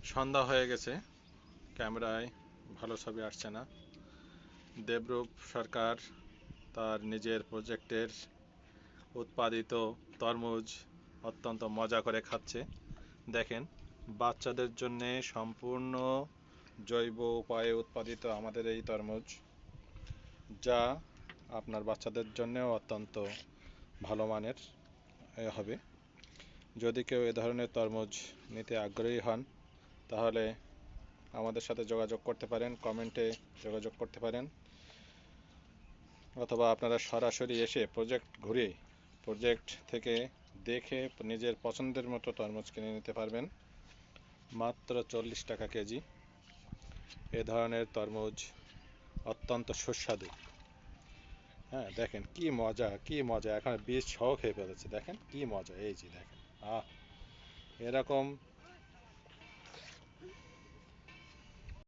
সন্ধ্যা হয়ে গেছে, ক্যামেরায় ভালো ছবি আসছে না। দেবরূপ সরকার তার নিজের প্রজেক্টের উৎপাদিত তরমুজ অত্যন্ত মজা করে খাচ্ছে। দেখেন, বাচ্চাদের জন্য সম্পূর্ণ জৈব উপায়ে উৎপাদিত আমাদের এই তরমুজ, যা আপনার বাচ্চাদের জন্যও অত্যন্ত ভালো মানের হবে। যদি কেউ এ ধরনের তরমুজ নিতে আগ্রহী হন, তাহলে আমাদের সাথে যোগাযোগ করতে পারেন, কমেন্টে যোগাযোগ করতে পারেন, অথবা আপনারা সরাসরি এসে প্রজেক্ট থেকে দেখে নিজের পছন্দের মতো তরমুজ কিনে নিতে পারবেন। মাত্র 40 টাকা কেজি। এ ধরনের তরমুজ অত্যন্ত সুস্বাদু। হ্যাঁ, দেখেন কি মজা, কি মজা, এখন বীজ সহ খেয়ে ফেলেছে। দেখেন কি মজা, এই যে দেখেন, আহ, এরকম